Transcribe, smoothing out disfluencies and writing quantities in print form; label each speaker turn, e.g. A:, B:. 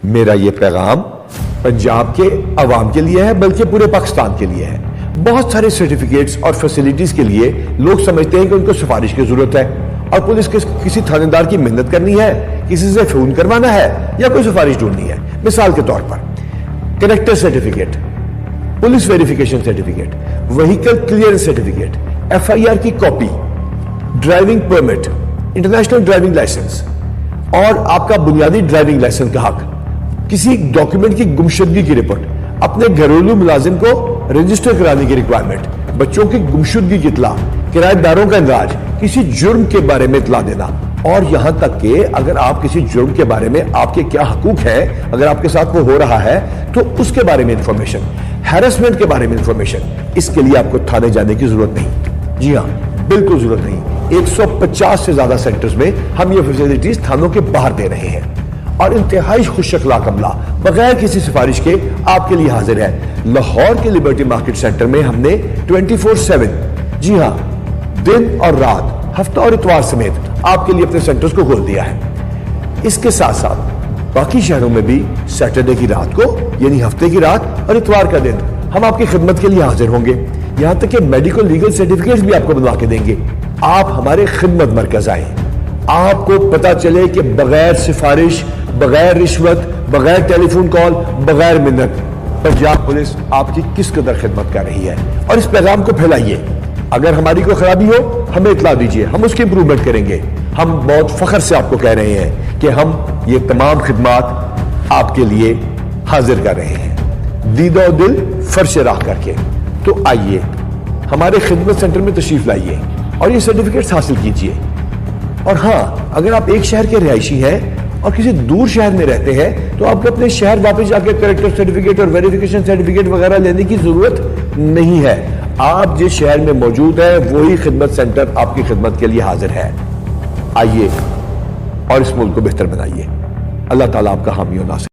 A: میرا یہ پیغام پنجاب کے عوام کے لیے ہے بلکہ پورے پاکستان کے لیے ہے۔ بہت سارے سرٹیفکیٹس اور فیسیلیٹیز کے لیے لوگ سمجھتے ہیں کہ ان کو سفارش کی ضرورت ہے اور پولیس کسی تھانے دار کی محنت کرنی ہے، کسی سے فون کروانا ہے یا کوئی سفارش ڈھونڈنی ہے۔ مثال کے طور پر character certificate, police verification certificate, vehicle clearance certificate, FIR کی copy, driving permit, international driving licence اور آپ کا بنیادی ڈرائیونگ لائسنس کا حق، کسی ڈاکیومنٹ کی گمشدگی کی رپورٹ، اپنے گھریلو ملازم کو رجسٹر کرانے کی ریکوائرمنٹ، بچوں کی گمشدگی کی اطلاع، کرایہ داروں کا اندراج، کسی جرم کے بارے میں اطلاع دینا، اور یہاں تک کہ اگر آپ کسی جرم کے بارے میں آپ کے کیا حقوق ہیں، اگر آپ کے ساتھ وہ ہو رہا ہے تو اس کے بارے میں انفارمیشن، ہیرسمنٹ کے بارے میں انفارمیشن، اس کے لیے آپ کو تھانے جانے کی ضرورت نہیں۔ جی ہاں، بالکل ضرورت نہیں۔ 150 سے زیادہ سیکٹرز میں ہم یہ فیسیلیٹیز تھانوں کے باہر دے رہے ہیں اور انتہائی خوش اخلاق عملہ بغیر کسی سفارش کے آپ کے لیے حاضر ہے۔ لاہور کے لیبرٹی مارکیٹ سینٹر میں ہم نے 24/7، جی ہاں، دن اور رات، ہفتہ اور اتوار سمیت آپ کے لیے اپنے سینٹرز کو کھول دیا ہے۔ اس کے ساتھ ساتھ باقی شہروں میں بھی سیٹرڈے کی رات کو، یعنی ہفتے کی رات اور اتوار کا دن، ہم آپ کی خدمت کے لیے حاضر ہوں گے۔ یہاں تک کہ میڈیکل لیگل سرٹیفکیٹس بھی آپ کو بنوا کے دیں گے۔ آپ ہمارے خدمت مرکز آئیں، آپ کو پتا چلے کہ بغیر سفارش، بغیر رشوت، بغیر ٹیلی فون کال، بغیر منت پنجاب پولیس آپ کی کس قدر خدمت کر رہی ہے، اور اس پیغام کو پھیلائیے۔ اگر ہماری کوئی خرابی ہو ہمیں اطلاع دیجیے، ہم اس کی امپروومنٹ کریں گے۔ ہم بہت فخر سے آپ کو کہہ رہے ہیں کہ ہم یہ تمام خدمات آپ کے لیے حاضر کر رہے ہیں، دید و دل فرش راہ کر کے۔ تو آئیے ہمارے خدمت سینٹر میں تشریف لائیے اور یہ سرٹیفکیٹس حاصل کیجیے۔ اور ہاں، اگر آپ ایک شہر کے رہائشی ہیں اور کسی دور شہر میں رہتے ہیں تو آپ کو اپنے شہر واپس جا کے کریکٹر سرٹیفکیٹ اور ویریفیکیشن سرٹیفکیٹ وغیرہ لینے کی ضرورت نہیں ہے۔ آپ جس شہر میں موجود ہیں وہی خدمت سینٹر آپ کی خدمت کے لیے حاضر ہے۔ آئیے اور اس ملک کو بہتر بنائیے۔ اللہ تعالیٰ آپ کا حامی و ناصر۔